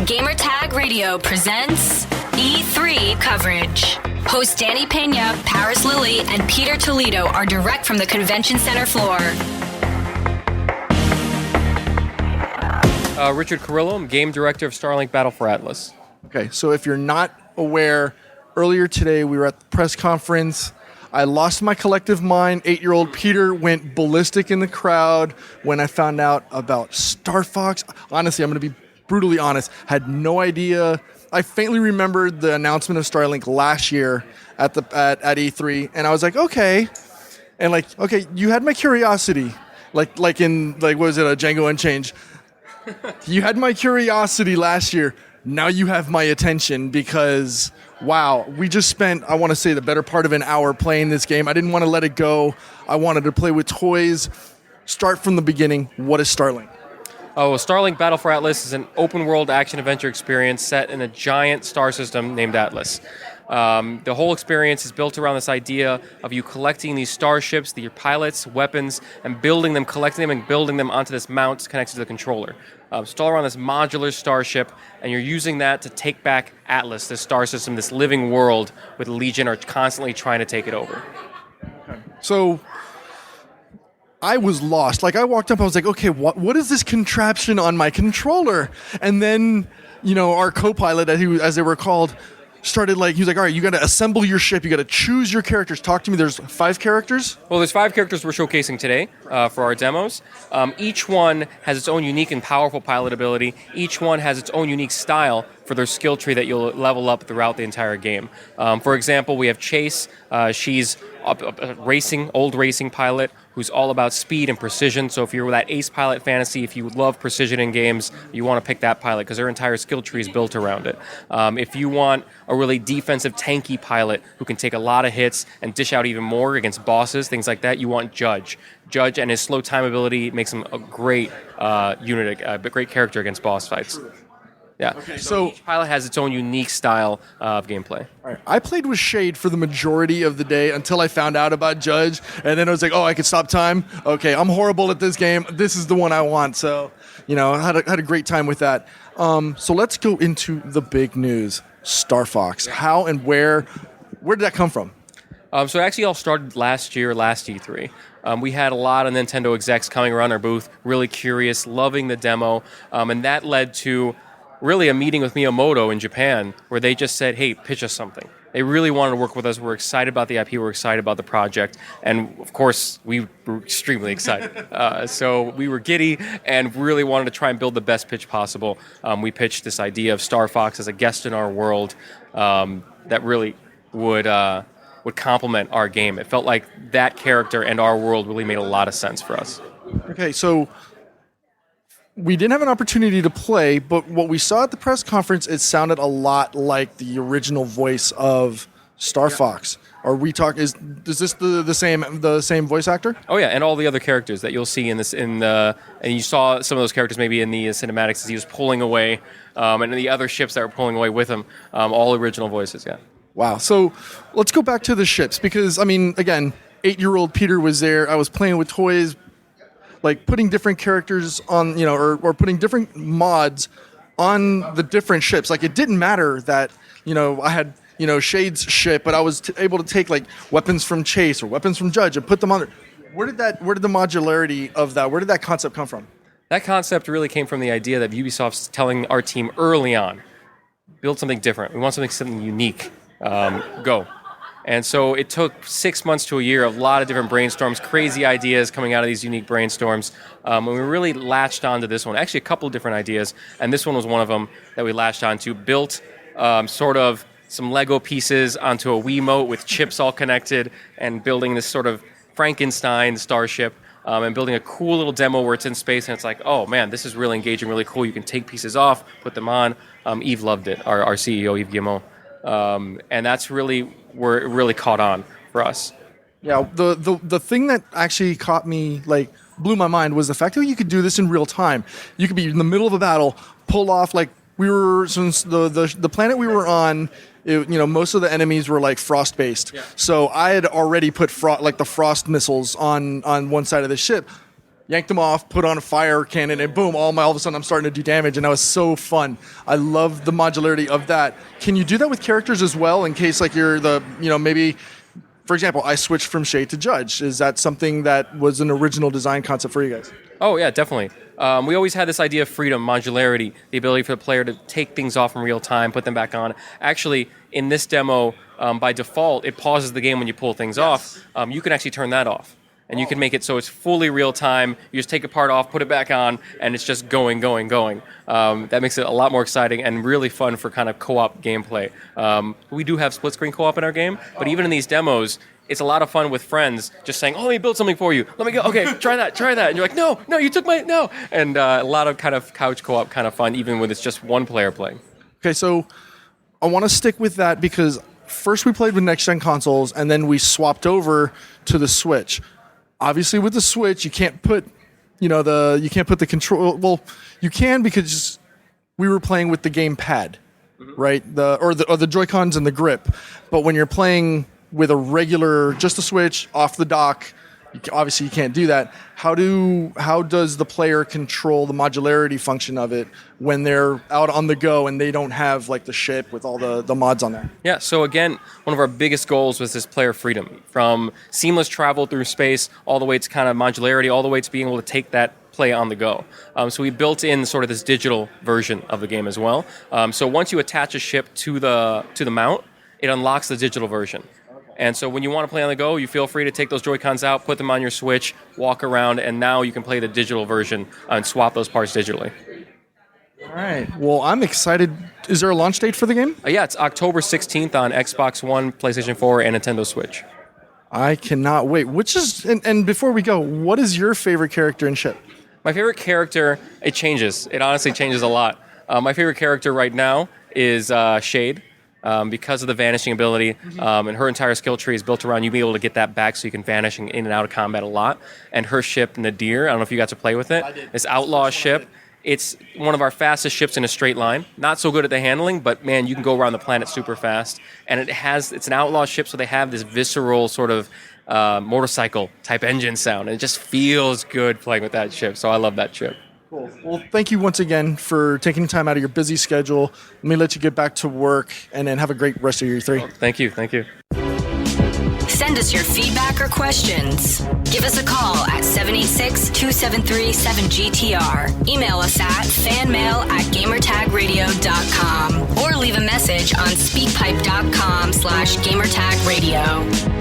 Gamertag Radio presents E3 coverage. Hosts Danny Pena, Paris Lilly, and Peter Toledo are direct from the convention center floor. Richard Carrillo, I'm game director of Starlink Battle for Atlas. Okay, so if you're not aware, earlier today we were at the press conference. I lost my collective mind. 8-year-old Peter went ballistic in the crowd when I found out about Star Fox. Honestly, I'm going to be brutally honest, had no idea. I faintly remembered the announcement of Starlink last year at E3, and I was like, okay. And okay, you had my curiosity. Like what was it, a Django Unchained? You had my curiosity last year. Now you have my attention because, wow, we just spent, I want to say, the better part of an hour playing this game. I didn't want to let it go. I wanted to play with toys. Start from the beginning. What is Starlink? Starlink Battle for Atlas is an open-world action-adventure experience set in a giant star system named Atlas. The whole experience is built around this idea of you collecting these starships, your pilots, weapons, and collecting them and building them onto this mount connected to the controller. It's all around this modular starship, and you're using that to take back Atlas, this star system, this living world with Legion are constantly trying to take it over. So I was lost. I walked up, I was like, okay, what is this contraption on my controller? And then, our co-pilot, as they were called, started he was like, all right, you got to assemble your ship. You got to choose your characters. Talk to me. There's 5 characters? Well, there's 5 characters we're showcasing today for our demos. Each one has its own unique and powerful pilot ability. Each one has its own unique style for their skill tree that you'll level up throughout the entire game. For example, we have Chase. She's a old racing pilot who's all about speed and precision. So if you're that ace pilot fantasy, if you love precision in games, you want to pick that pilot because her entire skill tree is built around it. If you want a really defensive, tanky pilot who can take a lot of hits and dish out even more against bosses, things like that, you want Judge. Judge and his slow time ability makes him a great great character against boss fights. Yeah. Okay, so each pilot has its own unique style of gameplay. All right. I played with Shade for the majority of the day until I found out about Judge, and then I was like, oh, I could stop time? Okay, I'm horrible at this game. This is the one I want. So, I had a great time with that. So let's go into the big news. Star Fox. How and where did that come from? So it actually all started last E3. We had a lot of Nintendo execs coming around our booth, really curious, loving the demo, and that led to really a meeting with Miyamoto in Japan where they just said, hey, pitch us something. They really wanted to work with us. We're excited about the IP. We're excited about the project. And, of course, we were extremely excited. So we were giddy and really wanted to try and build the best pitch possible. We pitched this idea of Star Fox as a guest in our world that really would complement our game. It felt like that character and our world really made a lot of sense for us. Okay, so we didn't have an opportunity to play, but what we saw at the press conference, it sounded a lot like the original voice of Star Fox. Are we talking? Is this the same voice actor? Oh yeah, and all the other characters that you'll see in and you saw some of those characters maybe in the cinematics as he was pulling away, and the other ships that were pulling away with him, all original voices. Yeah. Wow. So let's go back to the ships because again, 8-year-old Peter was there. I was playing with toys. Putting different characters on, or putting different mods on the different ships. It didn't matter that, I had, Shade's ship, but I was able to take weapons from Chase or weapons from Judge and put them on there. Where did the modularity of that, where did that concept come from? That concept really came from the idea that Ubisoft's telling our team early on, build something different. We want something unique. Go. And so it took 6 months to a year of a lot of different brainstorms, crazy ideas coming out of these unique brainstorms. And we really latched onto this one. Actually, a couple of different ideas, and this one was one of them that we latched onto. Built sort of some Lego pieces onto a Wiimote with chips all connected, and building this sort of Frankenstein starship, and building a cool little demo where it's in space, and it's like, oh man, this is really engaging, really cool. You can take pieces off, put them on. Eve loved it, our CEO, Yves Guillemot. And that's really where it really caught on for us. Yeah, the thing that actually caught me, blew my mind was the fact that you could do this in real time. You could be in the middle of a battle, pull off, since the planet we were on, most of the enemies were frost based. Yeah. So I had already put the frost missiles on one side of the ship. yanked them off, put on a fire cannon, and boom, all of a sudden I'm starting to do damage, and that was so fun. I love the modularity of that. Can you do that with characters as well, in case like you're maybe, for example, I switched from Shade to Judge. Is that something that was an original design concept for you guys? Oh, yeah, definitely. We always had this idea of freedom, modularity, the ability for the player to take things off in real time, put them back on. Actually, in this demo, by default, it pauses the game when you pull things off. You can actually turn that off. And you can make it so it's fully real time. You just take a part off, put it back on, and it's just going. That makes it a lot more exciting and really fun for kind of co-op gameplay. We do have split-screen co-op in our game, but even in these demos, it's a lot of fun with friends just saying, oh, let me build something for you. Let me go. Okay, try that. And you're like, no, you took my, no. And a lot of kind of couch co-op kind of fun, even when it's just one player playing. Okay, so I want to stick with that because first we played with next-gen consoles, and then we swapped over to the Switch. Obviously, with the Switch, you can't put, the control. Well, you can because we were playing with the gamepad, right? Or the Joy-Cons and the grip. But when you're playing with just a Switch off the dock, obviously you can't do that. How does the player control the modularity function of it when they're out on the go and they don't have like the ship with all the mods on there? Yeah, so again, one of our biggest goals was this player freedom, from seamless travel through space all the way to kind of modularity, all the way to being able to take that play on the go. So we built in sort of this digital version of the game as well. So once you attach a ship to the mount, it unlocks the digital version. And so when you want to play on the go, you feel free to take those Joy-Cons out, put them on your Switch, walk around, and now you can play the digital version and swap those parts digitally. All right. Well, I'm excited. Is there a launch date for the game? Yeah, it's October 16th on Xbox One, PlayStation 4, and Nintendo Switch. I cannot wait. And before we go, what is your favorite character in ship? My favorite character, it changes. It honestly changes a lot. My favorite character right now is Shade. Because of the vanishing ability, and her entire skill tree is built around you being able to get that back so you can vanish in and out of combat a lot. And her ship, Nadir, I don't know if you got to play with it. This outlaw ship. It's one of our fastest ships in a straight line. Not so good at the handling, but man, you can go around the planet super fast. And it's an outlaw ship, so they have this visceral sort of motorcycle type engine sound. And it just feels good playing with that ship. So I love that ship. Cool. Well, thank you once again for taking time out of your busy schedule. Let me let you get back to work, and then have a great rest of your E3. Oh, thank you. Send us your feedback or questions. Give us a call at 786-273-7GTR. Email us at fanmail@gamertagradio.com or leave a message on speakpipe.com/gamertagradio.